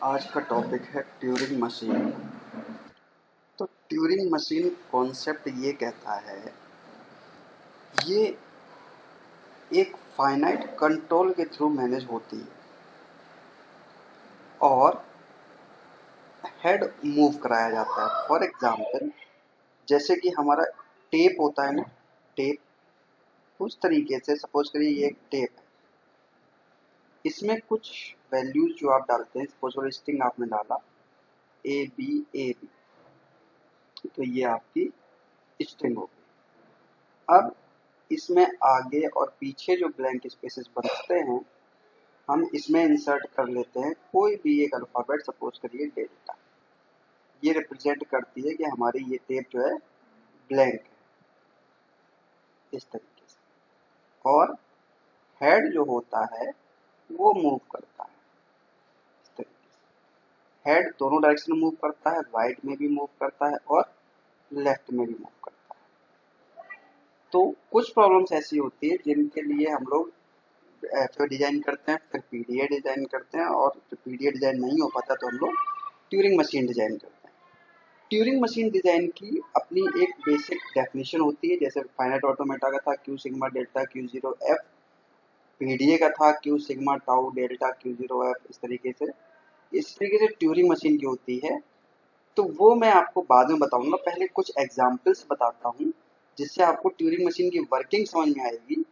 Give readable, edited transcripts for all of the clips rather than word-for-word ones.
आज का टॉपिक है ट्यूरिंग मशीन। तो ट्यूरिंग मशीन कॉन्सेप्ट ये कहता है, ये एक फाइनाइट कंट्रोल के थ्रू मैनेज होती है और हेड मूव कराया जाता है। फॉर एग्जांपल, जैसे कि हमारा टेप होता है ना, टेप उस तरीके से सपोज करिए ये एक टेप है, इसमें कुछ वैल्यूज जो आप डालते हैं, सपोज करिए स्ट्रिंग आपने डाला ए बी, तो ये आपकी स्ट्रिंग होगी। अब इसमें आगे और पीछे जो ब्लैंक स्पेसेस बनते हैं, हम इसमें इंसर्ट कर लेते हैं कोई भी एक अल्फ़ाबेट, सपोज करिए डेल्टा। ये रिप्रेजेंट करती है कि हमारी ये टेप जो है ब्लैंक है, इस तरीके से। और हेड जो होता है वो मूव करता है इस तरीके से। हेड दोनों डायरेक्शन में मूव करता है, राइट में भी मूव करता है और लेफ्ट में भी मूव करता है। तो कुछ प्रॉब्लम्स ऐसी होती है जिनके लिए हम लोग फिर डिजाइन करते हैं, फिर पीडीए डिजाइन करते हैं, और फिर पीडीए डिजाइन नहीं हो पाता तो हम लोग ट्यूरिंग मशीन डिजाइन करते हैं। ट्यूरिंग मशीन डिजाइन की अपनी एक बेसिक डेफिनेशन होती है, जैसे फाइनाइट ऑटोमेटा का था Q sigma delta Q zero F, PDA का था Q sigma tau delta Q zero F. इस तरीके से ट्यूरिंग मशीन की होती है। तो वो मैं आपको बाद में बताऊंगा, पहले कुछ एग्जाम्पल्स बताता हूँ जिससे आपको ट्यूरिंग मशीन की वर्किंग समझ में आएगी,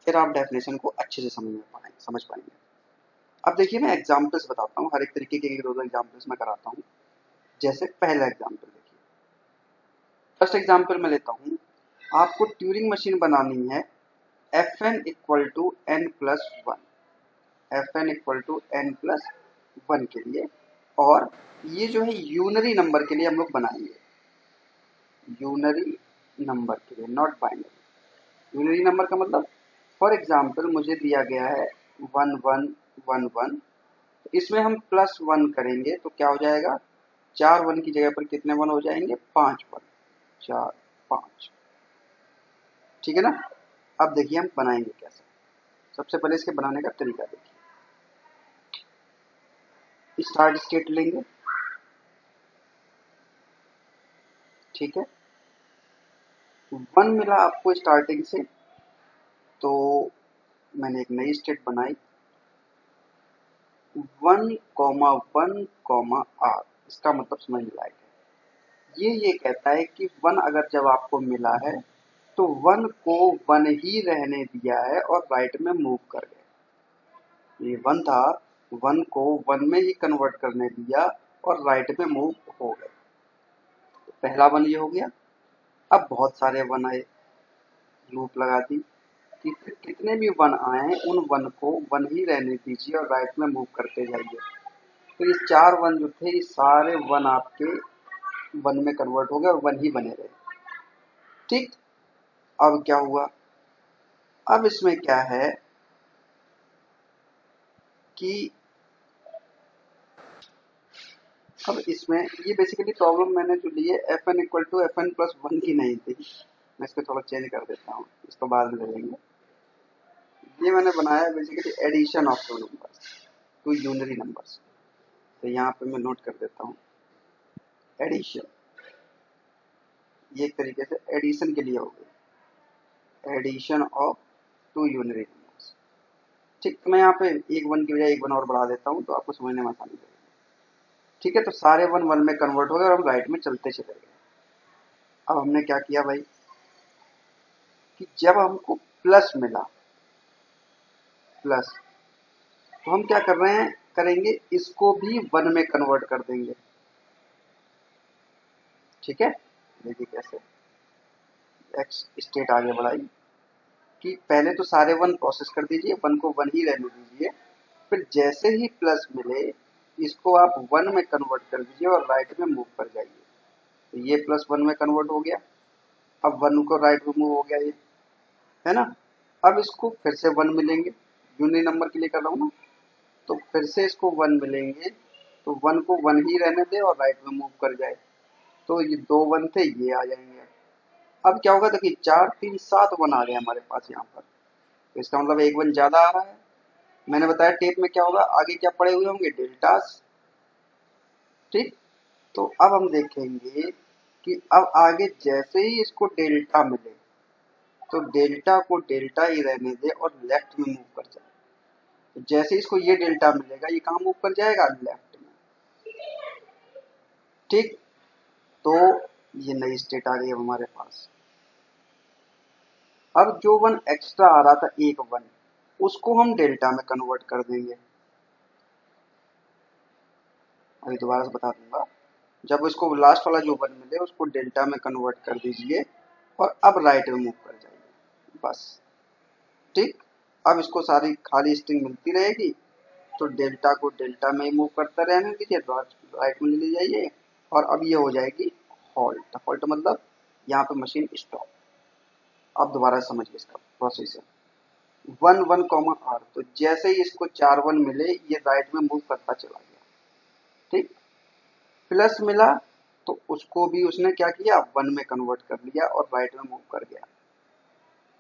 फिर आप डेफिनेशन को अच्छे से समझ पाएंगे। अब देखिए, मैं एग्जाम्पल्स बताता हूँ, हर एक तरीके के एक दो एग्जाम्पल्स मैं कराता हूँ। जैसे पहला एग्जाम्पल देखिए, फर्स्ट एग्जाम्पल मैं लेता हूँ। आपको ट्यूरिंग मशीन बनानी है F N equal to N plus one, F N equal to N plus one के लिए। और ये जो है यूनरी नंबर के लिए हम लोग बनाएंगे, यूनरी नंबर के लिए, नॉट बाइनरी। यूनरी नंबर का मतलब, फॉर एग्जाम्पल मुझे दिया गया है 1111, तो इसमें हम प्लस वन करेंगे तो क्या हो जाएगा, 4 1 की जगह पर कितने वन हो जाएंगे, 5 1, 4 5। ठीक है ना। अब देखिए हम बनाएंगे कैसे। सबसे पहले इसके बनाने का तरीका देखिए। स्टार्ट स्टेट लेंगे, ठीक है। 1 मिला आपको स्टार्टिंग से, तो मैंने एक नई स्टेट बनाई 1 1 आर। इसका मतलब समझ में लायक है। ये कहता है कि 1 अगर जब आपको मिला है तो 1 को 1 ही रहने दिया है और राइट में मूव कर गए। ये 1 था, 1 को 1 में ही कन्वर्ट करने दिया और राइट में मूव हो गए। तो पहला 1 ये हो गया। अब बहुत सारे 1 आए, लूप लगा दी कि फिर कितने भी 1 आए उन 1 को 1 ही रहने दीजिए और राइट में मूव करते जाइए। तो ये 4 1 जो थे, ये सारे 1 आपके 1 में कन्वर्ट हो गए और 1 ही बने रहे। ठीक। अब क्या हुआ, अब इसमें क्या है कि अब इसमें ये बेसिकली प्रॉब्लम मैंने जो ली है F N equal to F N plus one की नहीं थी। मैं इसको थोड़ा चेंज कर देता हूँ, इसको बाद में ले लेंगे। ये मैंने बनाया basically addition of two numbers, two unary numbers. तो यहाँ पे मैं नोट कर देता हूँ एडिशन। ये एक तरीके से एडिशन के लिए हो गई, addition of two unary numbers. ठीक, तो मैं यहाँ पे एक 1 की बजाय एक 1 और बढ़ा देता हूँ तो आपको समझने में आसानी रहेगी। ठीक है, तो सारे 1 1 में कन्वर्ट हो गए और हम राइट में चलते चले गए। अब हमने क्या किया भाई, कि जब हमको प्लस मिला, प्लस, तो हम क्या कर रहे हैं, करेंगे इसको भी 1 में कन्वर्ट कर देंगे। ठीक है, देखिए कैसे। एक्स स्टेट आगे बढ़ाई कि पहले तो सारे 1 प्रोसेस कर दीजिए, 1 को 1 ही रहने दीजिए, फिर जैसे ही प्लस मिले इसको आप 1 में कन्वर्ट कर दीजिए और राइट में मूव कर जाइए। तो ये प्लस 1 में कन्वर्ट हो गया। अब 1 को राइट में मूव हो गया ये, है ना। अब इसको फिर से 1 मिलेंगे, यूनिट नंबर के लिए कर रहा हूँ ना, तो फिर से इसको 1 मिलेंगे, तो 1 को 1 ही रहने दे और राइट में मूव कर जाए। तो ये 2 1 थे, ये आ जाएंगे। अब क्या होगा, देखिए 4 3 7 1 आ गए हमारे पास यहाँ पर। तो इसका मतलब एक 1 ज्यादा आ रहा है। मैंने बताया टेप में क्या होगा, आगे क्या पड़े हुए होंगे, डेल्टास। ठीक। तो अब हम देखेंगे कि अब आगे जैसे ही इसको डेल्टा मिले तो डेल्टा को डेल्टा ही रहने दे और लेफ्ट में मूव कर जाए। तो जैसे इसको ये डेल्टा मिलेगा ये कहाँ मूव कर जाएगा, लेफ्ट में। ठीक। तो ये नई स्टेट आ गई अब हमारे पास। अब जो वन एक्स्ट्रा आ रहा था, एक वन, उसको हम डेल्टा में कन्वर्ट कर देंगे। अभी दोबारा से बता दूंगा। जब इसको लास्ट वाला जो वन मिले उसको डेल्टा में कन्वर्ट कर दीजिए और अब राइट में मूव कर जाइए, बस। ठीक। अब इसको सारी खाली स्ट्रिंग मिलती रहेगी तो डेल्टा को डेल्टा में मूव करता रहने दीजिए, राइट में ले जाइए और अब ये हो जाएगी हॉल्ट। हॉल्ट मतलब यहाँ पे मशीन स्टॉप। अब दोबारा समझिए इसका प्रोसेस है। वन वन कॉमा आर, तो जैसे ही इसको चार वन मिले ये राइट में मूव करता चला गया। ठीक। प्लस मिला तो उसको भी उसने क्या किया, वन में कन्वर्ट कर लिया और राइट में मूव कर गया।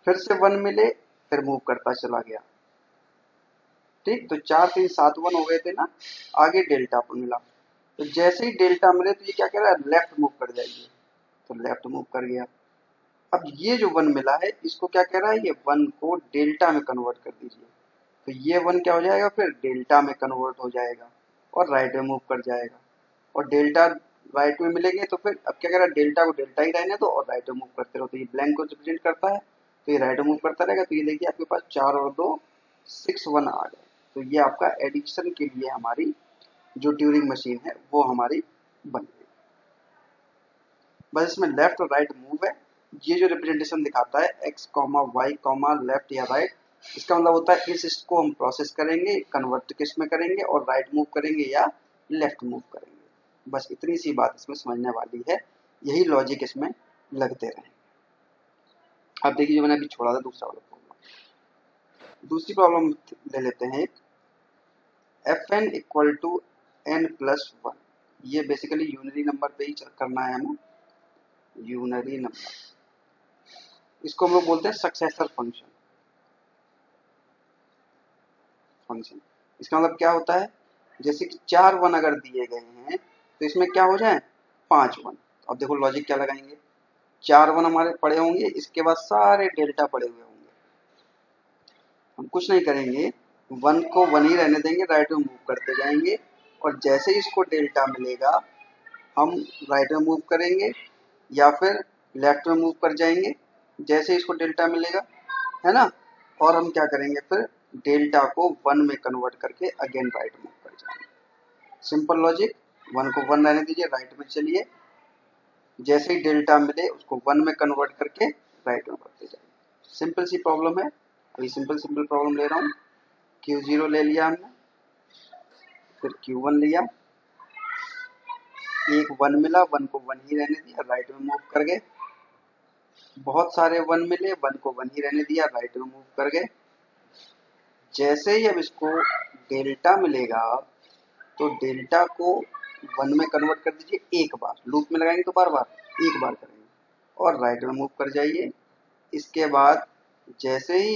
फिर से वन मिले फिर मूव करता चला गया। ठीक। तो चार तीन सात वन हो गए थे ना। आगे डेल्टा पर मिला तो जैसे ही डेल्टा मिले तो ये क्या कह रहा है, लेफ्ट मूव कर जाइए। तो लेफ्ट मूव कर गया। अब ये जो वन मिला है इसको क्या कह रहा है, ये वन को डेल्टा में कन्वर्ट कर दीजिए। तो ये वन क्या हो जाएगा, फिर डेल्टा में कन्वर्ट हो जाएगा और राइट में मूव कर जाएगा। और डेल्टा राइट में मिलेंगे तो फिर अब क्या कह रहा है, डेल्टा को डेल्टा ही रहने दो और राइट में मूव करते रहो। तो ये ब्लैंक को रिप्रेजेंट करता है तो ये राइट में मूव करता रहेगा। तो ये देखिए आपके पास चार और दो सिक्स वन आ गए। तो ये आपका एडिशन के लिए हमारी जो ट्यूरिंग मशीन है वो हमारी बन गई। बस इसमें लेफ्ट और राइट मूव है। ये जो रिप्रेजेंटेशन दिखाता है X comma Y comma left या राइट, इसका मतलब होता है इसको हम प्रोसेस करेंगे, कन्वर्ट किस में करेंगे और राइट मूव करेंगे या लेफ्ट मूव करेंगे। बस इतनी सी बात इसमें समझने वाली है, यही लॉजिक इसमें लगते रहेंगे। अब देखिए जो मैंने अभी छोड़ा था दूसरा वाला प्रॉब्लम, दूसरी प्रॉब्लम ले लेते हैं। F N equal to N plus one, ये बेसिकली यूनरी नंबर पे ही करना है हमें, यूनरी नंबर। इसको हम लोग बोलते हैं सक्सेसर फंक्शन। फंक्शन इसका मतलब क्या होता है, जैसे कि चार वन अगर दिए गए हैं तो इसमें क्या हो जाए, पांच वन। अब देखो लॉजिक क्या लगाएंगे, चार वन हमारे पड़े होंगे, इसके बाद सारे डेल्टा पड़े हुए होंगे। हम कुछ नहीं करेंगे, वन को वन ही रहने देंगे, राइट में मूव करते जाएंगे और जैसे ही इसको डेल्टा मिलेगा हम राइट में मूव करेंगे या फिर लेफ्ट में मूव कर जाएंगे जैसे इसको डेल्टा मिलेगा, है ना। और हम क्या करेंगे, फिर डेल्टा को वन में कन्वर्ट करके अगेन राइट मूव कर जाएंगे। Simple logic. वन को वन रहने दीजिए, राइट में चलिए, जैसे ही डेल्टा मिले उसको वन में कन्वर्ट करके राइट में करते जाइए। सिंपल सी प्रॉब्लम है। अभी सिंपल सिंपल प्रॉब्लम ले रहा हूँ। Q0 ले लिया हमने, फिर Q1 लिया, एक वन मिला, वन को वन ही रहने दिया, राइट में मूव कर गए। बहुत सारे वन मिले, वन को वन ही रहने दिया, राइट में मूव कर गए। जैसे ही अब इसको डेल्टा मिलेगा तो डेल्टा को वन में कन्वर्ट कर दीजिए एक बार, लूप में लगाएंगे तो बार बार, एक बार करेंगे और राइट में मूव कर जाइए। इसके बाद जैसे ही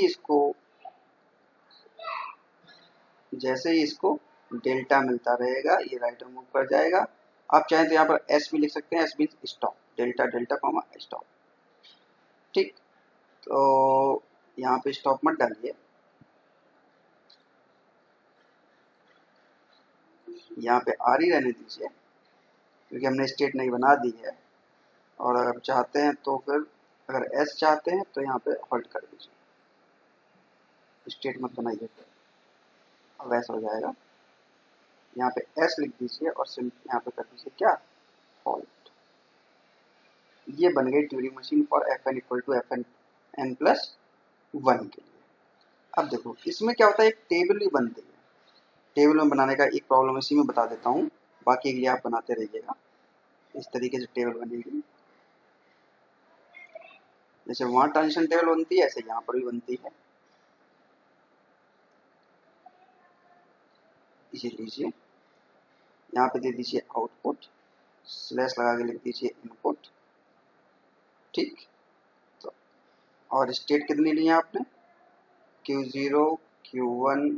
इसको डेल्टा मिलता रहेगा ये राइट में मूव कर जाएगा। आप चाहें तो यहाँ पर एस भी लिख सकते हैं, S mean stop, delta delta comma stop. ठीक। तो यहाँ पे स्टॉप मत डालिए, यहाँ पे आर ही रहने दीजिए क्योंकि हमने स्टेट नहीं बना दी है। और अगर चाहते हैं तो फिर अगर एस चाहते हैं तो यहाँ पे होल्ड कर दीजिए, स्टेट मत बनाइए, अब ऐसा हो जाएगा। यहाँ पे एस लिख दीजिए और सिंपल यहाँ पे कर दीजिए क्या, होल्ड। ये बन गई Turing machine for F N equal to F N N plus one के लिए। अब देखो इसमें क्या होता है, एक टेबल भी बनती है। टेबल में बनाने का एक प्रॉब्लम इसी में बता देता हूँ, बाकी के लिए आप बनाते रहिएगा। इस तरीके से टेबल बनेगी, जैसे वहां ट्रांजिशन टेबल बनती है ऐसे यहाँ पर भी बनती है। इसे लीजिए, यहाँ पे दे दीजिए आउटपुट, स्लैश लगा के लिख दीजिए इनपुट। ठीक। तो और स्टेट कितनी ली है आपने, Q0, Q1,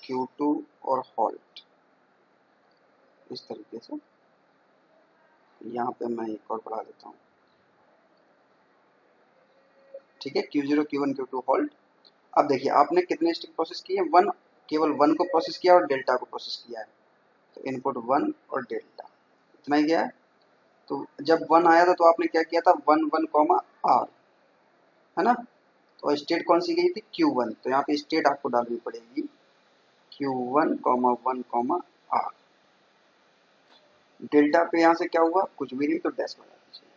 Q2 और होल्ड। इस तरीके से। यहाँ पे मैं एक और बढ़ा देता हूँ, ठीक है। Q0 Q1 Q2 hold. अब देखिए आपने कितने स्टेट प्रोसेस किए, वन, केवल वन को प्रोसेस किया और डेल्टा को प्रोसेस किया है। तो इनपुट वन और डेल्टा इतना ही गया है। तो जब वन आया था तो आपने क्या किया था, वन वन कॉमा आर, है ना। तो स्टेट कौन सी गई थी, Q1। तो यहाँ पे स्टेट आपको डालनी पड़ेगी Q1 comma one comma R. Delta पे यहाँ से क्या हुआ, कुछ भी नहीं, तो डैश बना दीजिए।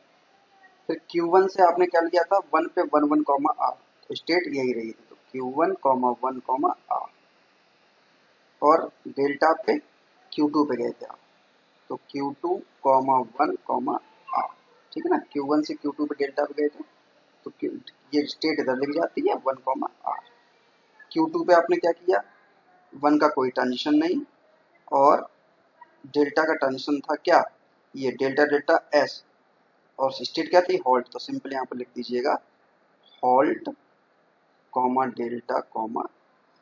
फिर Q1 से आपने क्या लिया था, वन पे वन वन कॉमा आर, तो स्टेट यही रही थी। तो Q1 comma one comma R. और डेल्टा पे Q2 पे गए थे आप, तो Q2 comma one comma are, ठीक है ना। Q1 से Q2 पे डेल्टा पे गए थे, तो ये स्टेट इधर लिख जाती है वन कॉमा आर। Q2 पे आपने क्या किया, वन का कोई ट्रांजिशन नहीं, और डेल्टा का ट्रांजिशन था क्या, ये डेल्टा डेल्टा एस, और स्टेट क्या थी, हॉल्ट। तो सिंपल यहाँ पर लिख दीजिएगा halt comma delta comma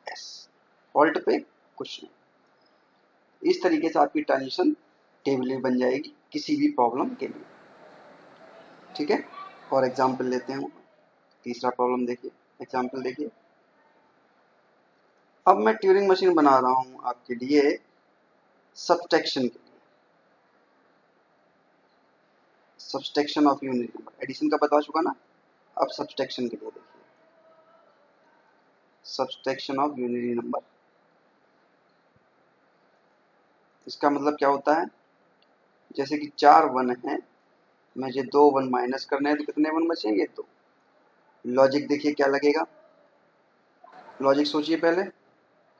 S. Halt पे कुछ नहीं। इस तरीके से आपकी ट्रांजिशन टेबल बन जाएगी किसी भी प्रॉब्लम के लिए, ठीक है। और एग्जाम्पल लेते हैं, तीसरा प्रॉब्लम देखिए, एग्जाम्पल देखिए। अब मैं ट्यूरिंग मशीन बना रहा हूं आपके लिए सब्सट्रैक्शन के लिए, subtraction of unit number. Addition का बता चुका ना, अब सब्सट्रैक्शन के लिए देखिए, सब्सट्रैक्शन ऑफ यूनिट नंबर। इसका मतलब क्या होता है, जैसे कि 4 वन है, मुझे 2 वन माइनस करने हैं, तो कितने वन बचेंगे, 2। लॉजिक देखिए क्या लगेगा, लॉजिक सोचिए पहले।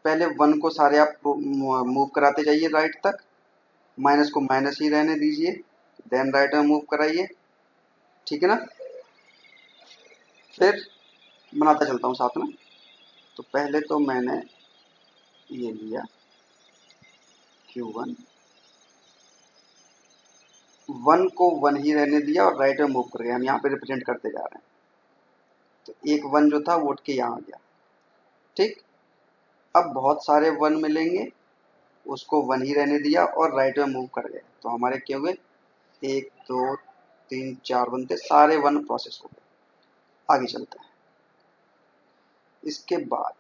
पहले वन को सारे आप मूव कराते जाइए राइट तक, माइनस को माइनस ही रहने दीजिए, देन राइट में मूव कराइए, ठीक है ना। फिर बनाता चलता हूँ साथ में। तो पहले तो मैंने ये लिया Q1, वन को वन ही रहने दिया और राइट में मूव कर गया, हम यहाँ पे रिप्रेजेंट करते जा रहे हैं। तो एक वन जो था वो उठ के यहाँ आ गया, ठीक। अब बहुत सारे वन मिलेंगे, उसको वन ही रहने दिया और राइट में मूव कर गए, तो हमारे क्या हुए, 1 2 3 4 वन थे, सारे वन प्रोसेस हो गए। आगे चलते हैं। इसके बाद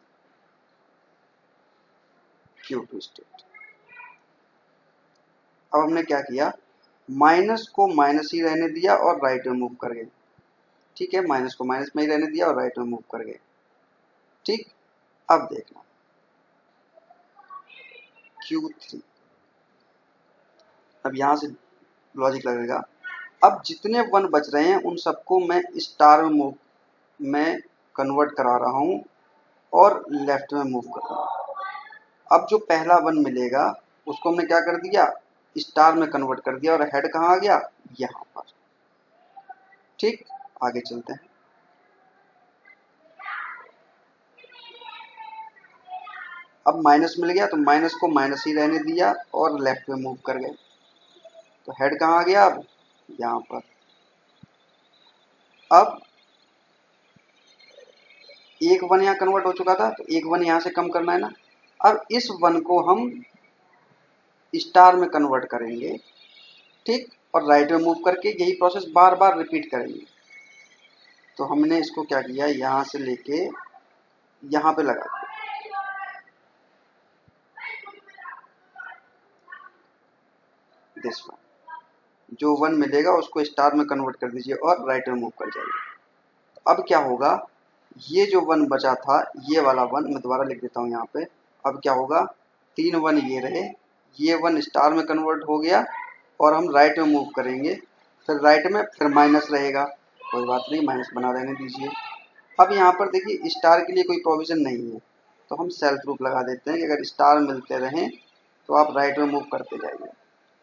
Q2 स्टेट। अब हमने क्या किया, माइनस को माइनस ही रहने दिया और राइट में मूव कर गए, ठीक है। माइनस को माइनस में ही रहने दिया और राइट में मूव कर गए, ठीक। अब देखना Q3। अब यहां से लॉजिक लगेगा, अब जितने वन बच रहे हैं उन सबको मैं स्टार में मूव में कन्वर्ट करा रहा हूं और लेफ्ट में मूव कर रहा हूं। अब जो पहला वन मिलेगा उसको हमने क्या कर दिया, स्टार में कन्वर्ट कर दिया, और हेड कहाँ आ गया, यहाँ पर, ठीक। आगे चलते हैं। अब माइनस मिल गया तो माइनस को माइनस ही रहने दिया और लेफ्ट में मूव कर गए, तो हेड कहाँ आ गया, अब यहाँ पर। अब एक वन यहाँ कन्वर्ट हो चुका था, तो एक वन यहाँ से कम करना है ना। अब इस वन को हम स्टार में कन्वर्ट करेंगे, ठीक, और राइट में मूव करके यही प्रोसेस बार बार रिपीट करेंगे। तो हमने इसको क्या किया, यहाँ से लेके यहाँ पे लगा दिया, दिस वन। जो वन मिलेगा उसको स्टार में कन्वर्ट कर दीजिए और राइट में मूव कर जाइए। अब क्या होगा, ये जो वन बचा था, ये वाला वन मैं दोबारा लिख देता हूँ यहाँ पे। अब क्या होगा, 3 वन ये रहे, ये वन स्टार में कन्वर्ट हो गया और हम राइट में मूव करेंगे, फिर राइट में फिर माइनस रहेगा, कोई बात नहीं, माइनस बना रहने दीजिए। अब यहाँ पर देखिए स्टार के लिए कोई प्रोविजन नहीं है, तो हम सेल्फ प्रूफ लगा देते हैं कि अगर स्टार मिलते रहें तो आप राइट में मूव करते जाइए।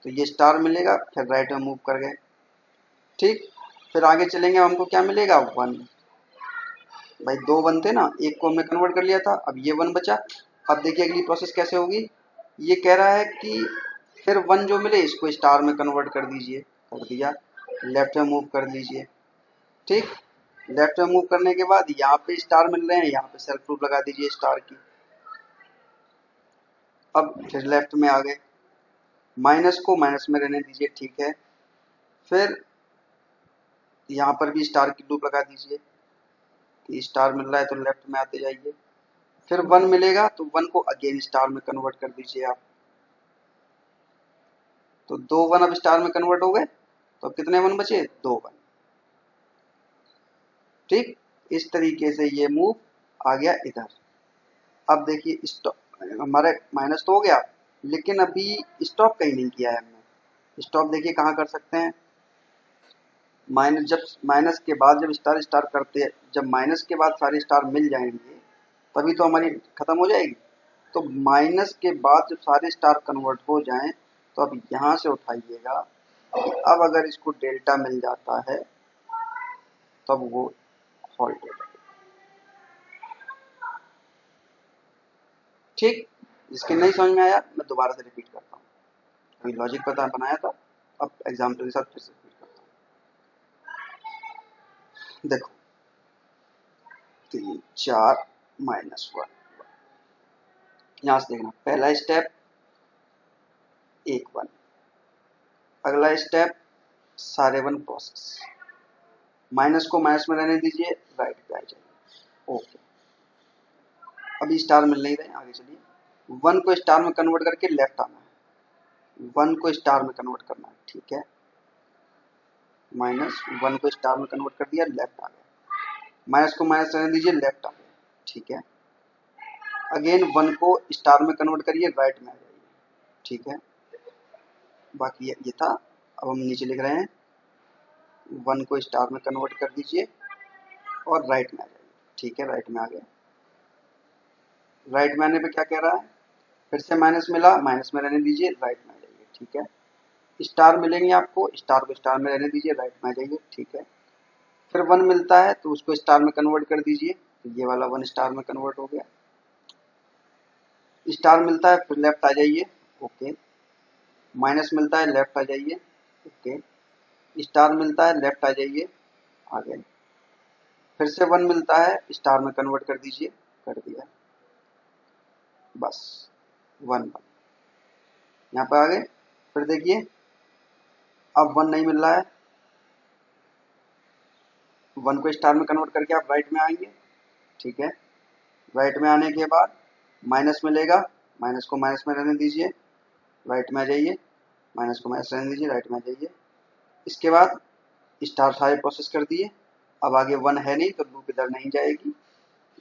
तो ये स्टार मिलेगा, फिर राइट में मूव कर गए, ठीक। फिर आगे चलेंगे, हमको क्या मिलेगा, वन। भाई 2 वन थे ना, एक को हमने कन्वर्ट कर लिया था, अब ये वन बचा। अब देखिए अगली प्रोसेस कैसे होगी, ये कह रहा है कि फिर वन जो मिले इसको स्टार में कन्वर्ट कर दीजिए, कर दिया, लेफ्ट में मूव कर लीजिए, ठीक। लेफ्ट में मूव करने के बाद यहाँ पे स्टार मिल रहे हैं, यहाँ पे सेल्फ प्रूफ लगा दीजिए स्टार की। अब फिर लेफ्ट में आ गए, माइनस को माइनस में रहने दीजिए, ठीक है। फिर यहाँ पर भी स्टार की लूप लगा दीजिए कि स्टार मिल रहा है तो लेफ्ट में आते जाइए। फिर 1 मिलेगा तो 1 को अगेन स्टार में कन्वर्ट कर दीजिए आप। तो 2 1 अब स्टार में कन्वर्ट हो गए, तो अब कितने 1 बचे? 2 1। ठीक, इस तरीके से ये मूव आ गया इधर। अब देखिए स्टॉप हमारे माइनस तो हो गया, लेकिन अभी स्टॉप कहीं नहीं किया है हमने। स्टॉप देखिए कहाँ कर सकते हैं, माइनस, जब माइनस के बाद जब स्टार स्टार करते हैं, जब माइनस के बाद सारे स्टार मिल जाएंगे तभी तो हमारी खत्म हो जाएगी। तो माइनस के बाद जब सारे स्टार कन्वर्ट हो जाएं तो अब यहाँ से उठाइएगा कि अब अगर इसको डेल्टा मिल जाता है तब वो हॉल्ट हो जाएगा। ठीक, जिसके नहीं समझ में आया मैं दोबारा से रिपीट करता हूँ। अभी लॉजिक पता बनाया था, अब एग्जाम्पल के साथ फिर से रिपीट करता हूँ। देखो 3 4 -1, यहाँ से देखना, पहला स्टेप 1 1, अगला स्टेप सारे 1 प्रोसेस, माइनस को माइनस में रहने दीजिए, राइट पे आ जाइए। ओके, अभी स्टार मिल नहीं रहे, आगे चलिए। 1 को स्टार में कन्वर्ट करके लेफ्ट आना है, 1 को स्टार में कन्वर्ट करना है, ठीक है। माइनस 1 को स्टार में कन्वर्ट कर दिया, लेफ्ट आ गया। माइनस को माइनस रहने दीजिए, लेफ्ट आ गया, ठीक है। अगेन 1 को स्टार में कन्वर्ट करिए, राइट में आ जाइए, ठीक है। बाकी ये था। अब हम नीचे लिख रहे हैं 1 को स्टार में कन्वर्ट कर दीजिए और राइट में आ जाइए, ठीक है। राइट में आ गया। राइट में आने पे क्या कह रहा है, फिर से माइनस मिला, माइनस में रहने दीजिए, राइट में आ जाइए, ठीक है। स्टार मिलेंगे आपको, स्टार को स्टार में रहने दीजिए, राइट में आ जाइए, ठीक है। फिर 1 मिलता है तो उसको स्टार में कन्वर्ट कर दीजिए, तो ये वाला 1 स्टार में कन्वर्ट हो गया। स्टार मिलता है फिर लेफ्ट आ जाइए, ओके। माइनस मिलता है लेफ्ट आ जाइए, ओके। स्टार मिलता है लेफ्ट आ जाइए, आ गए। फिर से 1 मिलता है, स्टार में कन्वर्ट कर दीजिए, कर दिया, बस 1 1 यहाँ पे आ गए। फिर देखिए अब 1 नहीं मिल रहा है, 1 को स्टार में कन्वर्ट करके आप राइट में आएंगे, ठीक है। राइट में आने के बाद माइनस मिलेगा, माइनस को माइनस में रहने दीजिए, राइट में आ जाइए। माइनस को माइनस रहने दीजिए, राइट में आ जाइए। इसके बाद स्टार सारे प्रोसेस कर दिए। अब आगे 1 है नहीं तो लूप इधर नहीं जाएगी,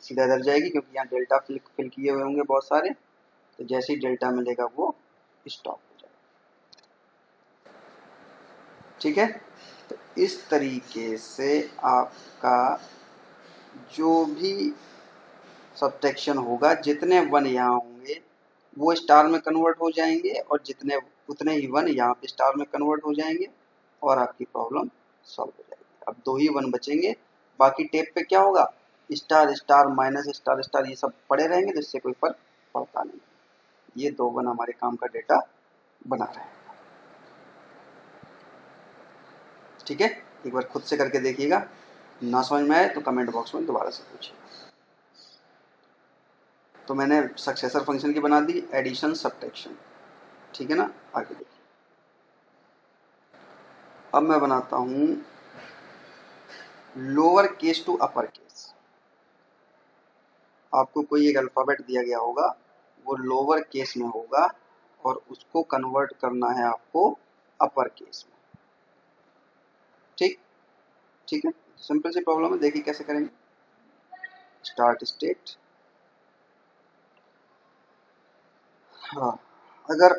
सीधा इधर जाएगी, क्योंकि यहाँ डेल्टा फिल किए हुए होंगे बहुत सारे। तो जैसे ही डेल्टा मिलेगा वो स्टॉप हो जाएगा, ठीक है। तो इस तरीके से आपका जो भी सब्ट्रैक्शन होगा, जितने 1 यहाँ होंगे वो स्टार में कन्वर्ट हो जाएंगे और जितने उतने ही 1 यहाँ पे स्टार में कन्वर्ट हो जाएंगे और आपकी प्रॉब्लम सॉल्व हो जाएगी। अब 2 ही 1 बचेंगे, बाकी टेप पे क्या होगा, star star minus star star ये सब पड़े रहेंगे, जिससे कोई फर्क पड़ता नहीं। ये 2 1 हमारे काम का डेटा बना रहे हैं, ठीक है। एक बार खुद से करके देखिएगा, ना समझ में आए तो कमेंट बॉक्स में दोबारा से पूछिए। तो मैंने सक्सेसर फंक्शन की बना दी एडिशन सब्ट्रैक्शन, ठीक है ना। आगे देखिए, अब मैं बनाता हूं lower case to upper case. आपको कोई एक अल्फ़ाबेट दिया गया होगा, वो लोअर केस में होगा और उसको कन्वर्ट करना है आपको अपर केस में, ठीक ठीक है। सिंपल सी प्रॉब्लम है, देखिए कैसे करेंगे। स्टार्ट स्टेट, हाँ अगर,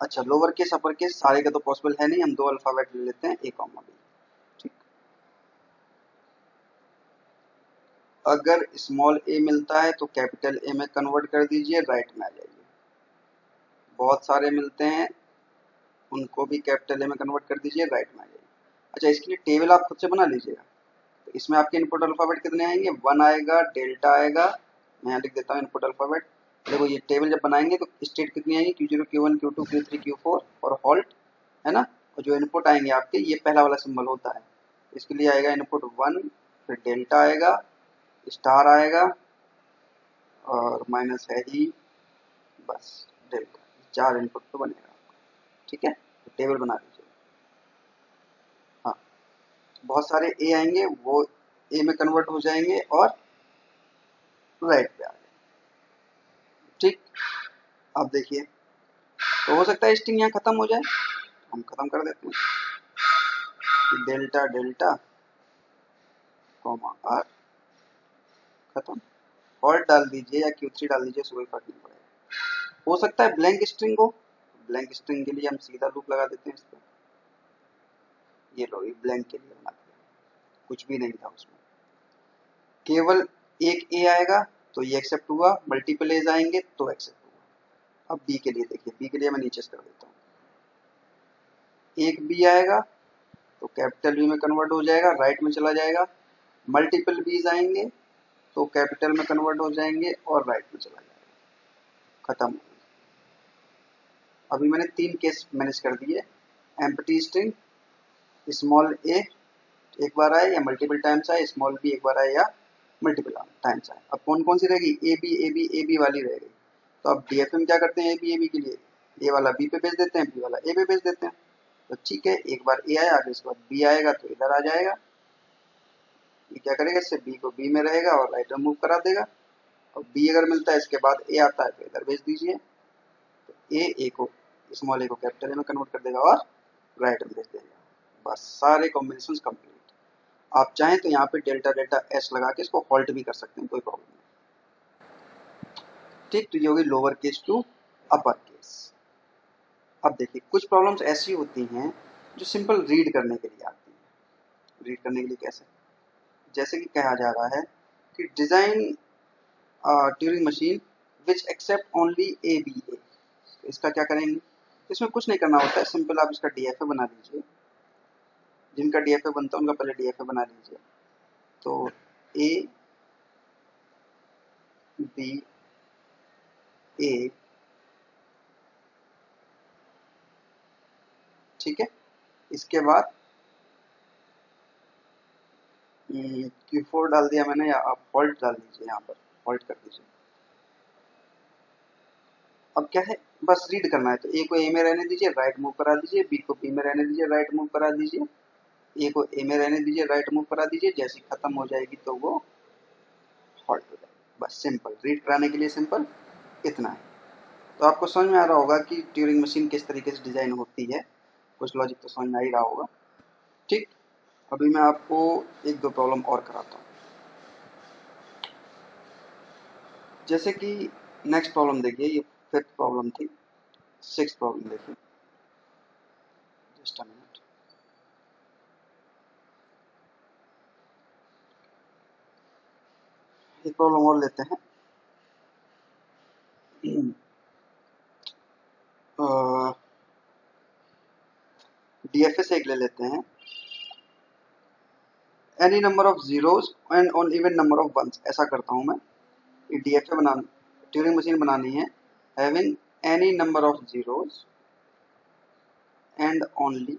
अच्छा लोअर केस अपर केस सारे का तो पॉसिबल है नहीं, हम 2 अल्फ़ाबेट ले लेते हैं, ए कॉमा बी, ठीक। अगर स्मॉल ए मिलता है तो कैपिटल ए में कन्वर्ट कर दीजिए, राइट में आ जाइए। बहुत सारे मिलते हैं उनको भी कैपिटल ए में कन्वर्ट कर दीजिए, राइट में आ जाइए। अच्छा, इसके लिए टेबल आप खुद से बना लीजिएगा। तो इसमें आपके इनपुट अल्फ़ाबेट कितने आएंगे, 1 आएगा, डेल्टा आएगा। मैं यहाँ लिख देता हूँ इनपुट अल्फ़ाबेट। देखो ये टेबल जब बनाएंगे तो स्टेट कितनी आएंगी, Q0 Q1 Q2 Q3 Q4 और हॉल्ट, है ना। और जो इनपुट आएंगे आपके, ये पहला वाला सिंबल होता है, इसके लिए आएगा इनपुट 1, फिर डेल्टा आएगा, स्टार आएगा और माइनस है ही, बस डेल्टा। 4 इनपुट तो बनेगा। ठीक है, तो टेबल बना लीजिए। हाँ, बहुत सारे ए आएंगे, वो ए में कन्वर्ट हो जाएंगे और राइट पे आ गए। ठीक, अब देखिए, तो हो सकता है स्ट्रिंग यहाँ खत्म हो जाए, हम खत्म कर देते हैं, डेल्टा डेल्टा कॉमा आर, खत्म। और डाल दीजिए या Q3 डाल दीजिए, कोई फर्क नहीं पड़ेगा। हो सकता है ब्लैंक स्ट्रिंग हो, ब्लैंक स्ट्रिंग के लिए हम सीधा लूप लगा देते हैं इस पर। ये लो, ये ब्लैंक के लिए बना दिया, कुछ भी नहीं था उसमें, केवल एक ए आएगा तो ये एक्सेप्ट हुआ, मल्टीपल एज आएंगे तो एक्सेप्ट हुआ। अब बी के लिए देखिए, बी के लिए मैं नीचे से कर देता हूँ। एक बी आएगा तो कैपिटल बी में कन्वर्ट हो जाएगा, राइट में चला जाएगा। मल्टीपल बीज आएंगे तो कैपिटल में कन्वर्ट हो जाएंगे और राइट में चला जाएगा, खत्म। अभी मैंने 3 केस मैनेज कर दिए। एम्प्टी स्ट्रिंग, स्मॉल ए एक बार आए या मल्टीपल टाइम्स आए, स्मॉल बी एक बार आए या मल्टीपल टाइम्स आए। अब कौन कौन सी रहेगी, A B A B A B वाली रहेगी। तो अब डीएफएम क्या करते हैं, ए बी के लिए ए वाला बी पे भेज देते हैं, बी वाला ए पे भेज देते हैं। तो ठीक है, एक बार ए आया, आगे इसके बाद बी आएगा तो इधर आ जाएगा। ये क्या करेगा, इससे बी को बी में रहेगा और राइट में मूव करा देगा। और बी अगर मिलता है इसके बाद ए आता है तो इधर भेज दीजिए, तो ए को स्मॉल ए को कैपिटल ए में कन्वर्ट कर देगा और राइट में भेज देगा। बस सारे कॉम्बिनेशन कंप्लीट। आप चाहें तो यहाँ पे डेल्टा डेल्टा एस लगा के इसको हॉल्ट भी कर सकते हैं, कोई प्रॉब्लम नहीं। ठीक, तो ये होगी lower case to upper case. अब देखिए, कुछ प्रॉब्लम्स ऐसी होती हैं जो सिंपल रीड करने के लिए आती हैं। रीड करने के लिए कैसे, जैसे कि कहा जा रहा है कि design Turing machine which accept only A B A. इसका क्या करेंगे, इसमें कुछ नहीं करना होता है, सिंपल आप इसका डीएफए बना लीजिए। जिनका डीएफए बनता है उनका पहले डीएफए बना लीजिए। तो ए बी ए, ठीक है। इसके बाद Q4 डाल दिया मैंने, या आप फॉल्ट डाल दीजिए, यहाँ पर फॉल्ट कर दीजिए। अब क्या है, बस रीड करना है, तो ए को ए में रहने दीजिए, राइट मूव करा दीजिए, बी को बी में रहने दीजिए, राइट मूव करा दीजिए, ए को ए में रहने दीजिए, राइट मूव करा दीजिए। जैसी खत्म हो जाएगी तो वो हॉल्ट हो जाएगी। बस सिंपल, रीड कराने के लिए सिंपल इतना है। तो आपको समझ में आ रहा होगा कि ट्यूरिंग मशीन किस तरीके से डिजाइन होती है, कुछ लॉजिक तो समझ में आ ही रहा होगा। ठीक, अभी मैं आपको एक दो प्रॉब्लम और कराता हूँ। जैसे कि नेक्स्ट प्रॉब्लम देखिए, ये 5th प्रॉब्लम थी। 6th प्रॉब्लम देखिए, जस्ट अ मिनट। एक प्रॉब्लम और लेते हैं। डीएफए से एक ले लेते हैं। Any number of zeros and on even number of ones. ऐसा करता हूं मैं, ये डीएफए बनाना, ट्यूरिंग मशीन बनानी है, having any number of zeros and only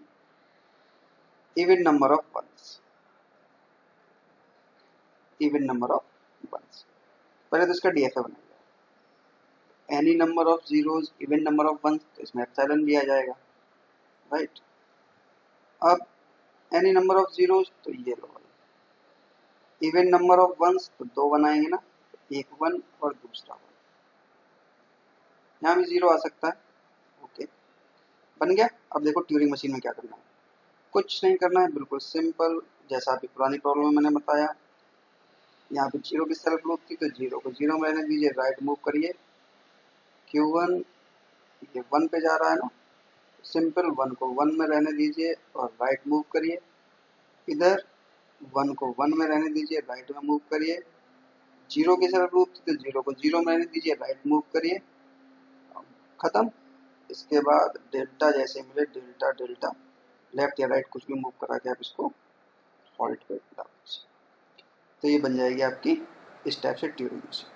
even number of ones. Even number of ones, पहले तो इसका डीएफए बनाइए। Any number of zeros, even number of ones, तो इसमें एप्सिलॉन भी आ जाएगा, राइट। अब एनी नंबर ऑफ जीरोस, तो ये लो, इवन नंबर ऑफ वंस तो 2 बनाएंगे ना, एक 1 और दूसरा 1, यहाँ भी 0 आ सकता है। ओके, बन गया। अब देखो ट्यूरिंग मशीन में क्या करना है, कुछ नहीं करना है, बिल्कुल सिंपल, जैसा अभी पुरानी प्रॉब्लम में मैंने बताया। यहाँ पे 0 की सेल्फ लूप थी, तो 0 को 0 में रहने दीजिए, राइट मूव करिए। Q1 ये 1 पे जा रहा है ना, सिंपल 1 को 1 में रहने दीजिए और राइट मूव करिए। इधर 1 को 1 में रहने दीजिए, राइट में मूव करिए। 0 की सेल्फ लूप थी, तो 0 को 0 में रहने दीजिए, राइट मूव करिए, खत्म। इसके बाद डेल्टा जैसे मिले, डेल्टा डेल्टा लेफ्ट या राइट कुछ भी मूव करा के आप इसको फॉल्ट पे डाल दीजिए। तो ये बन जाएगी आपकी इस टाइप से ट्यूरिंग मशीन।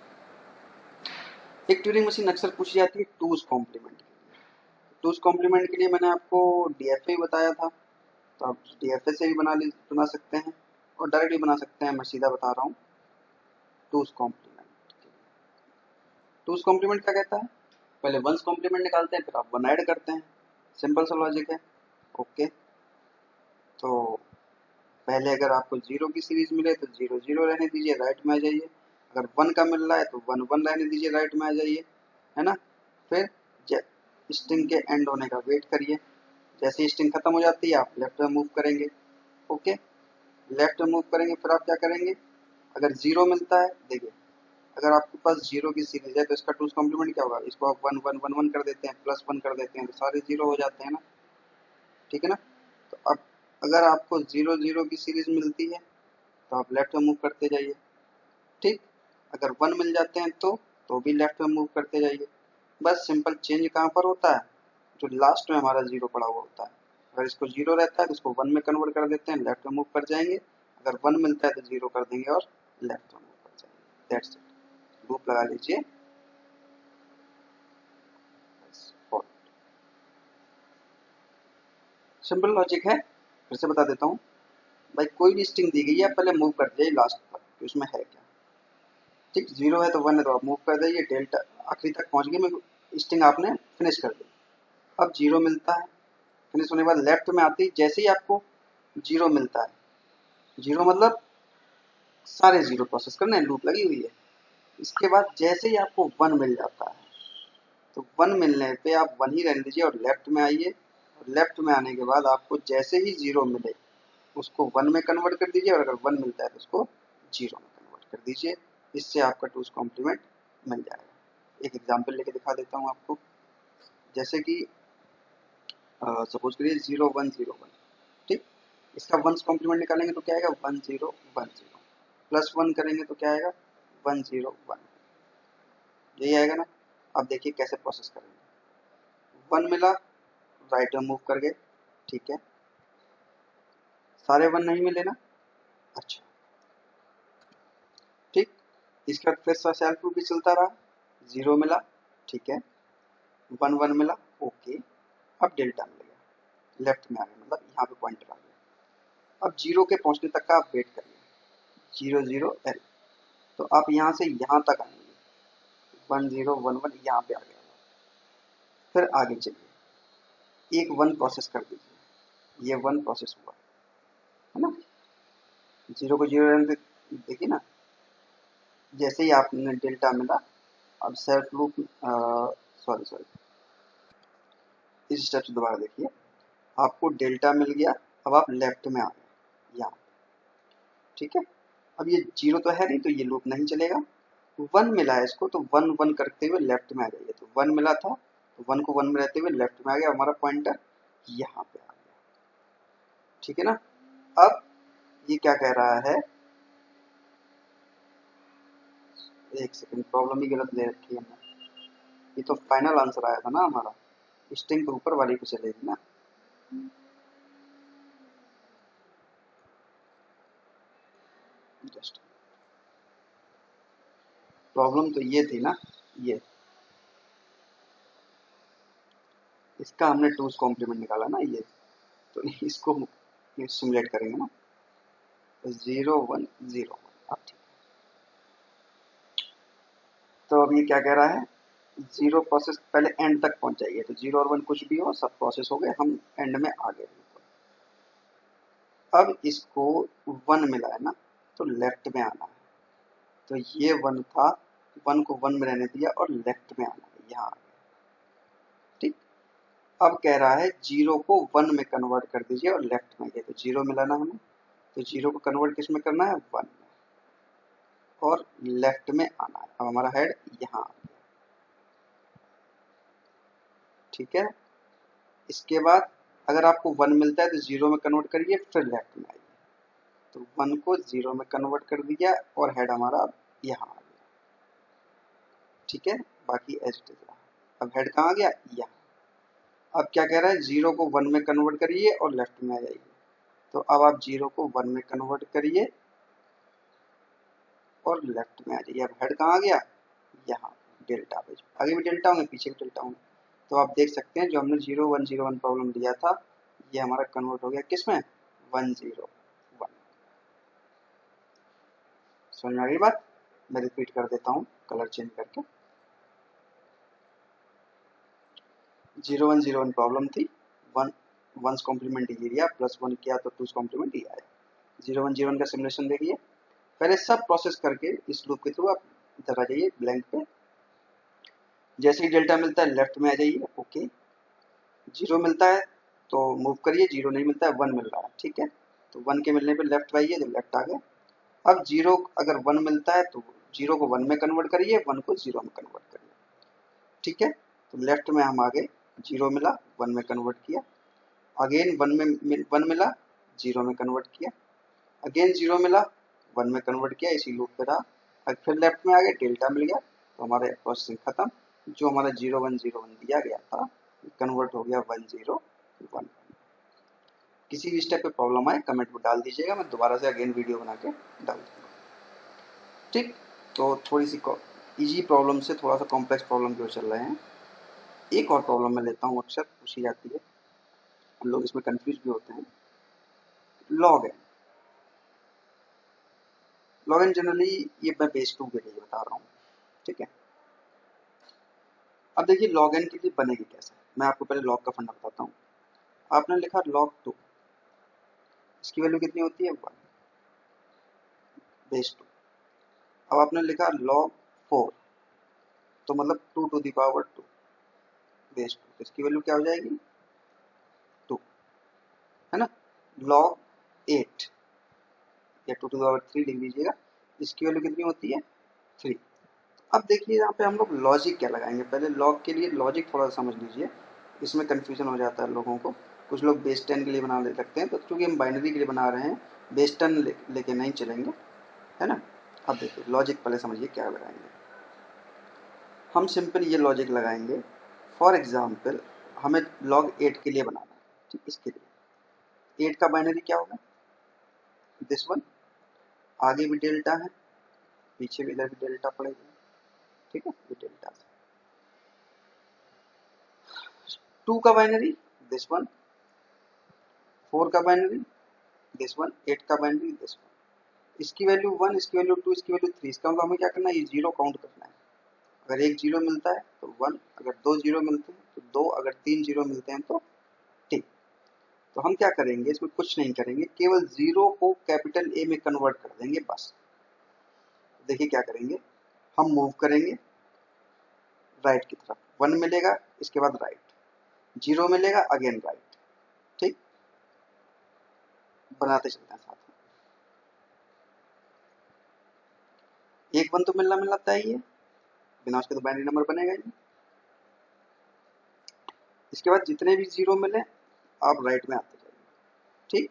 एक ट्यूरिंग मशीन अक्सर पूछी जाती है टूज कॉम्प्लीमेंट के लिए। टूज कॉम्प्लीमेंट के लिए मैंने आपको डीएफए बताया था, तो आप डीएफए से भी बना सकते हैं और डायरेक्ट भी बना सकते हैं। मैं सीधा बता रहा हूँ, टूज कॉम्प्लीमेंट। टूज कॉम्प्लीमेंट क्या कहता है, पहले वंस कॉम्प्लीमेंट निकालते हैं, फिर आप वन ऐड करते हैं, सिंपल सा लॉजिक है। ओके, तो पहले अगर आपको जीरो की सीरीज मिले तो जीरो जीरो रहने दीजिए, राइट में आ जाइए। अगर वन का मिल रहा है तो वन वन रहने दीजिए, राइट में आ जाइए, है ना। फिर स्ट्रिंग के एंड होने का वेट करिए, जैसे ही स्ट्रिंग खत्म हो जाती है आप लेफ्ट में मूव करेंगे। ओके, लेफ्ट में मूव करेंगे, फिर आप क्या करेंगे, अगर जीरो मिलता है, देखिए अगर आपके पास जीरो की सीरीज है तो इसका टूज कॉम्प्लीमेंट क्या होगा, इसको आप वन वन वन वन कर देते हैं, प्लस वन कर देते हैं, तो सारे जीरो हो जाते हैं ना, ठीक है ना। तो अब अगर आपको जीरो जीरो की सीरीज मिलती है तो आप लेफ्ट में मूव करते जाइए, ठीक। अगर वन मिल जाते हैं तो भी लेफ्ट में मूव करते जाइए। बस सिंपल चेंज कहाँ पर होता है, जो लास्ट में हमारा जीरो पड़ा हुआ होता है। अगर इसको जीरो रहता है तो इसको वन में कन्वर्ट कर देते हैं, लेफ्ट में मूव कर जाएंगे। अगर वन मिलता है तो जीरो कर देंगे और लेफ्ट में मूव कर जाएंगे। दैट्स इट, लूप लगा लीजिए। सिंपल लॉजिक है, फिर से बता देता हूँ। भाई कोई भी स्ट्रिंग दी गई है, पहले मूव कर जाइए लास्ट तक कि उसमें है क्या, ठीक। जीरो है तो वन है तो आप मूव कर जाइए, डेल्टा आखिरी तक पहुंच गए, मैं स्ट्रिंग आपने फिनिश कर दी। अब जीरो मिलता है, फिनिश होने के बाद लेफ्ट में आती, जैसे ही आपको जीरो मिलता है, जीरो मतलब सारे जीरो प्रोसेस करने हैं, लूप लगी हुई है। इसके बाद जैसे ही आपको वन मिल जाता है तो वन मिलने पे आप वन ही रहने दीजिए और लेफ्ट में आइए। और लेफ्ट में आने के बाद आपको जैसे ही जीरो मिले उसको वन में कन्वर्ट कर दीजिए, और अगर वन मिलता है तो उसको जीरो में कन्वर्ट कर दीजिए। इससे आपका टूज कॉम्प्लीमेंट मिल जाएगा। एक एग्जांपल लेके दिखा देता हूँ आपको। जैसे कि सपोज करिए जीरो वन जीरो वन, ठीक। इसका वंस कॉम्प्लीमेंट निकालेंगे तो क्या आएगा, one zero one zero. Plus one करेंगे तो क्या आएगा, वन जीरो वन। यही आएगा ना। अब देखिए कैसे प्रोसेस करेंगे। वन मिला, राइट में मूव कर गए, ठीक है। सारे वन नहीं मिले ना, अच्छा, ठीक। इसका फिर सेल्फ लूप भी चलता रहा, जीरो मिला, ठीक है, वन वन मिला, ओके। अब डेल्टा मिल गया, लेफ्ट में आ गया, मतलब यहाँ पे पॉइंटर आ गया। अब जीरो के पहुंचने तक का आप वेट करिए, जीरो जीरो एल। तो आप यहाँ से यहाँ तक आएंगे, वन जीरो वन वन यहाँ पे आ गया। फिर आगे चलिए, एक वन प्रोसेस कर दीजिए, ये वन प्रोसेस हुआ, है ना। जीरो को जीरो रहने देखिए ना, जैसे ही आपने डेल्टा मिला, अब सेल्फ लूप, सॉरी सॉरी, इस स्टेप से दोबारा देखिए, आपको डेल्टा मिल गया, अब आप लेफ्ट में आ गए यहाँ, ठीक है। अब ये जीरो तो है नहीं तो ये लूप नहीं चलेगा। वन मिला है इसको तो वन वन करते हुए लेफ्ट में आ जाइए, तो वन मिला था तो वन को वन में रहते हुए लेफ्ट में आ गया, हमारा पॉइंटर यहाँ पे आ गया, ठीक है ना। अब ये क्या कह रहा है, एक सेकंड, प्रॉब्लम ही गलत ले रखी है हमने। ये तो फाइनल आंसर आया था ना हमारा, स्ट्रिंग तो ऊपर वाली पे चलेगी ना। जस्ट प्रॉब्लम तो ये थी ना, ये इसका हमने टूज कॉम्प्लीमेंट निकाला ना, ये तो इसको सिमुलेट करेंगे ना, जीरो वन जीरो वन। अब ठीक, तो अब ये क्या कह रहा है, जीरो प्रोसेस पहले एंड तक पहुंच जाइए, तो जीरो और वन कुछ भी हो सब प्रोसेस हो गए, हम एंड में आ गए। अब इसको वन मिला है ना, तो लेफ्ट में आना है, तो ये वन था, वन को वन में रहने दिया और लेफ्ट में आना है, यहाँ आ गया, ठीक। अब कह रहा है जीरो को वन में कन्वर्ट कर दीजिए और लेफ्ट में गए, तो जीरो मिला ना हमें, तो जीरो को कन्वर्ट किस में करना है, वन में, और लेफ्ट में आना है। अब हमारा हेड यहाँ आ गया, ठीक है। इसके बाद अगर आपको वन मिलता है तो जीरो में कन्वर्ट करिए, फिर लेफ्ट में आइए, तो वन को जीरो में कन्वर्ट कर दिया और हेड हमारा यहाँ आ गया, ठीक है। बाकी एज इट इज रहा। अब हेड कहाँ आ गया, यहाँ। अब क्या कह रहा है, जीरो को वन में कन्वर्ट करिए और लेफ्ट में आ जाइए, तो अब आप जीरो को वन में कन्वर्ट करिए और लेफ्ट में आ जाइए। अब हेड कहाँ आ गया, यहाँ। डेल्टा पे आगे भी डेल्टा होंगे, पीछे भी डेल्टा होंगे, तो आप देख सकते हैं जो हमने जीरो वन प्रॉब्लम लिया था, ये हमारा कन्वर्ट हो गया किसमें, वन जीरो वन। समझ में आ गई बात। मैं रिपीट कर देता हूँ कलर चेंज करके। जीरो वन प्रॉब्लम थी, वन वंस कॉम्प्लीमेंट ये लिया, +1 किया तो 2's कॉम्प्लीमेंट ये आया। 0 1 0 1 का सिमुलेशन देखिए। पहले सब प्रोसेस करके इस लूप के थ्रू आप इधर आ जाइए ब्लैंक पे। जैसे ही डेल्टा मिलता है लेफ्ट में आ जाइए, ओके। 0 मिलता है तो मूव करिए, 0 नहीं मिलता है, 1 मिल रहा है, ठीक है। तो 1 के मिलने पे लेफ्ट आइए, तो लेफ्ट आ गए। अब 0 अगर 1 मिलता है तो 0 को 1 में कन्वर्ट करिए, 1 को 0 में कन्वर्ट करिए, ठीक है। तो लेफ्ट में हम आ गए, 0 मिला, 1 में कन्वर्ट किया, अगेन 1 मिला, 0 में कन्वर्ट किया, अगेन 0 मिला, 1 में कन्वर्ट किया, इसी लूप पे रहा। अब फिर लेफ्ट में आ गए, डेल्टा मिल गया, तो हमारे प्रोसेसिंग खत्म। जो हमारा 0 1 0 1 दिया गया था कन्वर्ट हो गया 1 0 1। किसी भी स्टेप पे प्रॉब्लम आए कमेंट में डाल दीजिएगा, मैं दोबारा से अगेन वीडियो बना के डाल दूंगा, ठीक। तो थोड़ी सी इजी प्रॉब्लम से थोड़ा सा कॉम्प्लेक्स प्रॉब्लम की ओर चल रहे हैं। एक और प्रॉब्लम मैं लेता हूँ, अक्सर पूछी जाती है, हम लोग इसमें कंफ्यूज भी होते हैं। Log N. Log N generally ये मैं बेस 2 के लिए बता रहा हूँ, ठीक है। अब देखिए लॉग एन के लिए बनेगी कैसे, मैं आपको पहले लॉग का फंडा बताता हूँ। आपने लिखा log 2, इसकी वैल्यू कितनी होती है 1 बेस 2। अब आपने लिखा log 4, तो मतलब 2 टू द पावर 2 बेस 2, इसकी वैल्यू क्या हो जाएगी 2, है ना। log 8 या 2 टू द पावर 3 लिख लीजिएगा, इसकी वैल्यू कितनी होती है 3। अब देखिए यहाँ पे हम लोग लॉजिक क्या लगाएंगे, पहले लॉग के लिए लॉजिक थोड़ा सा समझ लीजिए, इसमें कंफ्यूजन हो जाता है लोगों को। कुछ लोग बेस 10 के लिए बना लगते हैं, तो क्योंकि हम बाइनरी के लिए बना रहे हैं बेस 10 लेके नहीं चलेंगे, है ना। अब देखिए लॉजिक पहले समझिए क्या लगाएंगे। हम सिंपल ये लॉजिक लगाएंगे, फॉर एग्जाम्पल हमें log 8 के लिए बनाना है, ठीक। इसके लिए 8 का बाइनरी क्या होगा दिस वन, आगे भी डेल्टा है, पीछे भी इधर भी डेल्टा पड़ेगा, ठीक है, ये डेल्टा से। 2 का बाइनरी दिस वन, 4 का बाइनरी दिस वन, 8 का बाइनरी दिस वन। इसकी वैल्यू 1, इसकी वैल्यू 2, इसकी वैल्यू 3। इसका मतलब हमें क्या करना है, ये 0 काउंट करना है। अगर एक 0 मिलता है तो 1, अगर 2 0 मिलते हैं तो 2, अगर 3 0 मिलते हैं तो ठीक। तो हम क्या करेंगे, इसमें कुछ नहीं करेंगे, केवल 0 को कैपिटल ए में कन्वर्ट कर देंगे बस। देखिए क्या करेंगे, हम मूव करेंगे राइट की तरफ, 1 मिलेगा, इसके बाद राइट, 0 मिलेगा, अगेन राइट, ठीक। बनाते चलते हैं साथ में। एक 1 तो मिलना तय ही है, बिना उसके तो बाइनरी नंबर बनेगा ही नहीं। इसके बाद जितने भी 0 मिले आप राइट में आते जाइए, ठीक।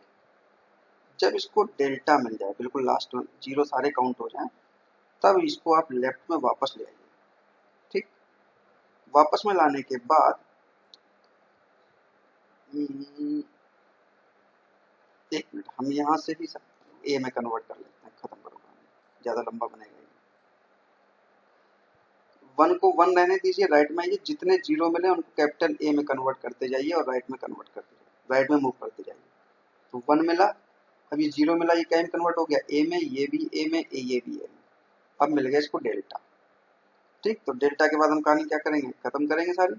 जब इसको डेल्टा मिल जाए, बिल्कुल लास्ट में 0 सारे काउंट हो जाए, तब इसको आप लेफ्ट में वापस ले आइए, ठीक। वापस में लाने के बाद एक मिनट, हम यहाँ से भी ए में कन्वर्ट कर लेते हैं, खत्म करो, ज्यादा लंबा बनेगा। 1 को 1 रहने दीजिए, राइट में आइए, जितने 0 मिले उनको कैपिटल ए में कन्वर्ट करते जाइए और राइट में कन्वर्ट करते जाइए, राइट में मूव करते जाइए। तो 1 मिला, अब ये 0 मिला, ये क्या में कन्वर्ट हो गया ए में, ये भी ए में, ये भी ए में। अब मिल गया इसको डेल्टा, ठीक। तो डेल्टा के बाद हम कहानी क्या करेंगे, खत्म करेंगे सारी।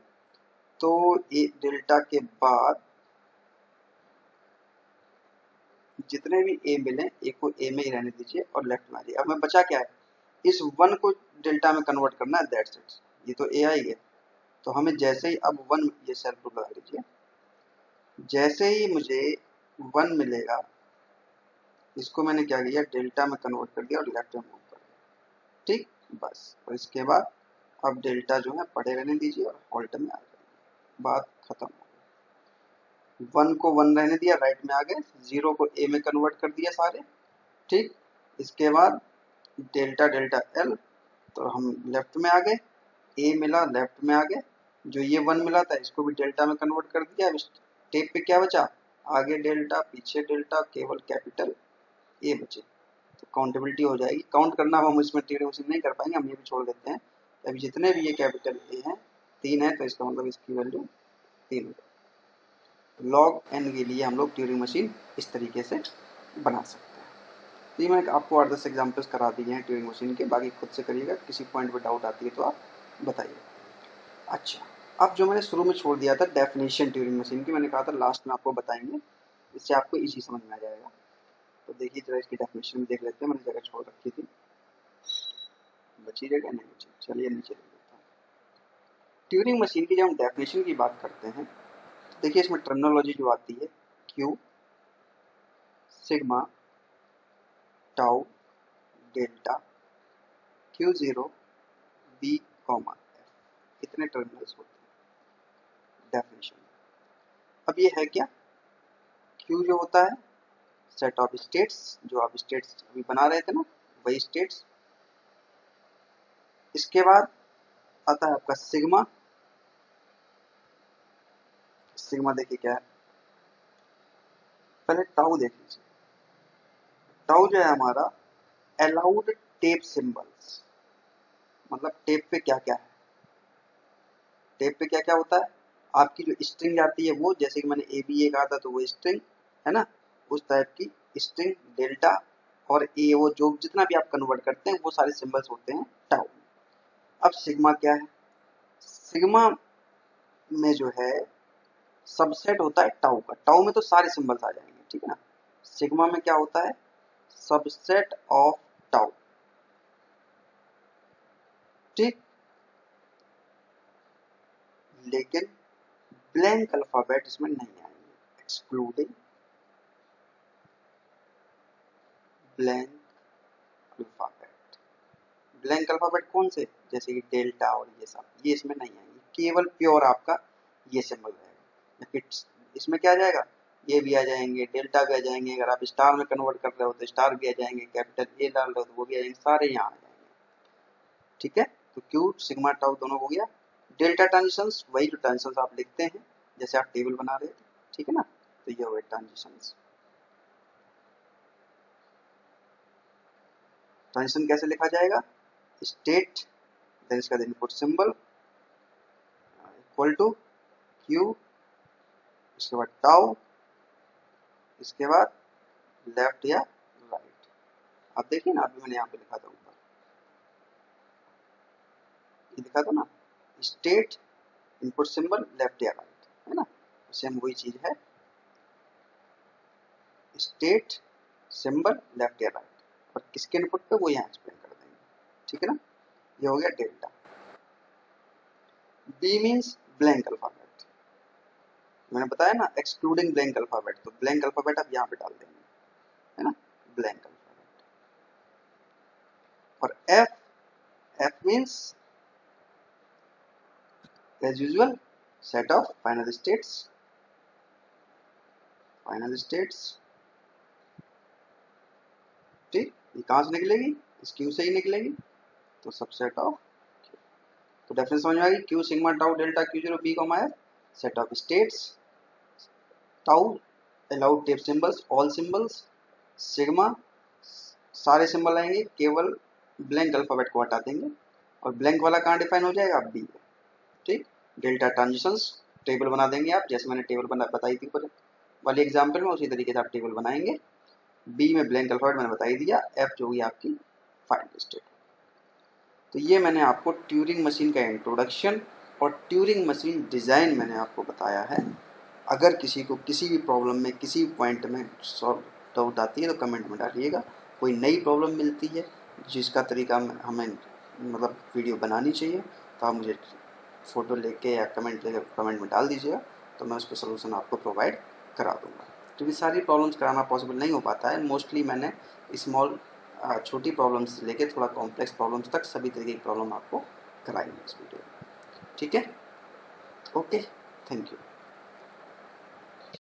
तो ये डेल्टा के बाद जितने भी ए मिले, ए को ए में ही रहने दीजिए और लेफ्ट में आ जाइए। अब मैं बचा क्या है, इस 1 को डेल्टा में कन्वर्ट करना है, दैट्स इट। ये तो ए आई है, तो हमें जैसे ही अब 1, ये सेल्फ रूल लगा लीजिए, जैसे ही मुझे 1 मिलेगा, इसको मैंने क्या किया, डेल्टा में कन्वर्ट कर दिया और लेफ्ट में मूव कर दिया, ठीक। बस, और इसके बाद अब डेल्टा जो है पड़े रहने दीजिए और होल्ट में आ जाइए, बात खत्म हो गई। 1 को 1 रहने दिया, राइट में आ गए, 0 को ए में कन्वर्ट कर दिया सारे, ठीक। इसके बाद डेल्टा डेल्टा एल, तो हम लेफ्ट में आ गए, ए मिला, लेफ्ट में आ गए, जो ये 1 मिला था इसको भी डेल्टा में कन्वर्ट कर दिया। अब टेप पे क्या बचा, आगे डेल्टा, पीछे डेल्टा, केवल कैपिटल ए बचे, तो काउंटेबिलिटी हो जाएगी। काउंट करना हम इसमें ट्यूरिंग मशीन नहीं कर पाएंगे, हम ये भी छोड़ देते हैं। अभी जितने भी ये कैपिटल ए हैं 3 है, तो इसका मतलब इसकी वैल्यू 3 है। लॉग एन के लिए हम लोग ट्यूरिंग मशीन इस तरीके से बना सकते हैं। तो ये मैंने आपको 8-10 एग्जाम्पल्स करा दिए हैं ट्यूरिंग मशीन के, बाकी खुद से करिएगा, किसी पॉइंट पर डाउट आती है तो आप बताइए। अच्छा, अब जो मैंने शुरू में छोड़ दिया था डेफिनेशन ट्यूरिंग मशीन की, मैंने कहा था लास्ट में आपको बताएंगे, इससे आपको इजी समझ में आ जाएगा। तो देखिए जरा इसकी डेफिनेशन में देख लेते हैं, मैंने जगह छोड़ रखी थी, बची जगह नहीं बची, चलिए नीचे देख लेते हैं। ट्यूरिंग मशीन की जब हम डेफिनेशन की बात करते हैं तो देखिए इसमें टर्मिनोलॉजी जो आती है Q, sigma, tau, delta, Q zero, B comma F, इतने टर्मिनल्स होते हैं डेफिनेशन में। अब ये है क्या, क्यू जो होता है सेट ऑफ स्टेट्स, जो आप स्टेट्स अभी बना रहे थे ना वही स्टेट्स। इसके बाद आता है आपका सिग्मा, सिग्मा देखिए क्या है, पहले टाउ देख लीजिए। टाउ जो है हमारा अलाउड टेप सिंबल्स, मतलब टेप पे क्या क्या है, टेप पे क्या क्या होता है, आपकी जो स्ट्रिंग जाती है वो, जैसे कि मैंने ए बी ए कहा था तो वो स्ट्रिंग है ना, उस टाइप की स्ट्रिंग, डेल्टा और ए, वो जो जितना भी आप कन्वर्ट करते हैं वो सारे सिंबल्स होते हैं टाउ। अब सिग्मा क्या है, सिग्मा में जो है सबसेट होता है टाउ का, टाउ में तो सारे सिंबल्स आ जाएंगे, ठीक है ना। सिग्मा में क्या होता है, सबसेट ऑफ टाउ, ठीक। लेकिन ब्लैंक अल्फाबेट इसमें नहीं आएंगे, excluding blank alphabet. Blank alphabet कौन से, जैसे कि डेल्टा और ये सब, ये इसमें नहीं आएंगे, केवल प्योर आपका ये सिंबल रहेगा। इसमें क्या आ जाएगा, ये भी आ जाएंगे, डेल्टा भी आ जाएंगे, अगर आप स्टार में कन्वर्ट कर रहे हो तो स्टार भी आ जाएंगे, कैपिटल ए डाल रहे हो तो वो भी आ जाएंगे, सारे यहाँ आ जाएंगे, ठीक है। तो क्यू सिग्मा टाउ दोनों हो गया। डेल्टा ट्रांजिशंस, वही जो ट्रांजिशंस आप लिखते हैं जैसे आप टेबल बना रहे थे, ठीक है ना, तो ये हो गए ट्रांजिशंस। ट्रांजिशन कैसे लिखा जाएगा, स्टेट देन इसका input symbol equal to Q, इसके बाद टाउ, इसके बाद लेफ्ट या राइट। आप देखिए ना, अभी मैंने यहाँ पे लिखा था ऊपर, ये लिखा था ना, स्टेट इनपुट सिंबल लेफ्ट या राइट, है ना, सेम वही चीज है, स्टेट सिंबल लेफ्ट या राइट, और किसके इनपुट पे वो यहाँ एक्सप्लेन कर देंगे, ठीक है ना। ये हो गया delta. B means blank alphabet, मैंने बताया ना एक्सक्लूडिंग ब्लैंक अल्फाबेट, तो ब्लैंक अल्फाबेट आप यहाँ पे डाल देंगे, है ना, ब्लैंक अल्फाबेट। और F, F means as usual set of final states, final states, ठीक। ये कहाँ से निकलेगी, इस क्यू से ही निकलेगी, तो सबसेट ऑफ, तो डेफिनेशन समझ में आ गई, Q sigma tau delta Q zero B comma F, set of states, tau allowed tape symbols all symbols, sigma सारे सिंबल आएंगे, केवल ब्लैंक अल्फाबेट को हटा देंगे, और ब्लैंक वाला कहाँ डिफाइन हो जाएगा, बी, ठीक। डेल्टा ट्रांजिशंस टेबल बना देंगे आप, जैसे मैंने टेबल बना बताई थी ऊपर वाले एग्जाम्पल में, उसी तरीके से आप टेबल बनाएंगे। बी में ब्लैंक अल्फाबेट मैंने बता ही दिया, एफ जो हुई आपकी फाइनल स्टेट। तो ये मैंने आपको ट्यूरिंग मशीन का इंट्रोडक्शन और ट्यूरिंग मशीन डिज़ाइन मैंने आपको बताया है। अगर किसी को किसी भी प्रॉब्लम में किसी पॉइंट में सॉल्व डाउट आती है तो कमेंट में डालिएगा, कोई नई प्रॉब्लम मिलती है जिसका तरीका हमें मतलब वीडियो बनानी चाहिए तो आप मुझे फ़ोटो लेके या कमेंट लेकर कमेंट में डाल दीजिएगा, तो मैं उसका सलूशन आपको प्रोवाइड करा दूँगा। क्योंकि सारी प्रॉब्लम्स कराना पॉसिबल नहीं हो पाता है, मोस्टली मैंने स्मॉल छोटी प्रॉब्लम्स से लेके थोड़ा कॉम्प्लेक्स प्रॉब्लम्स तक सभी तरीके की प्रॉब्लम आपको कराई है इस वीडियो में, ठीक है। Okay, thank you.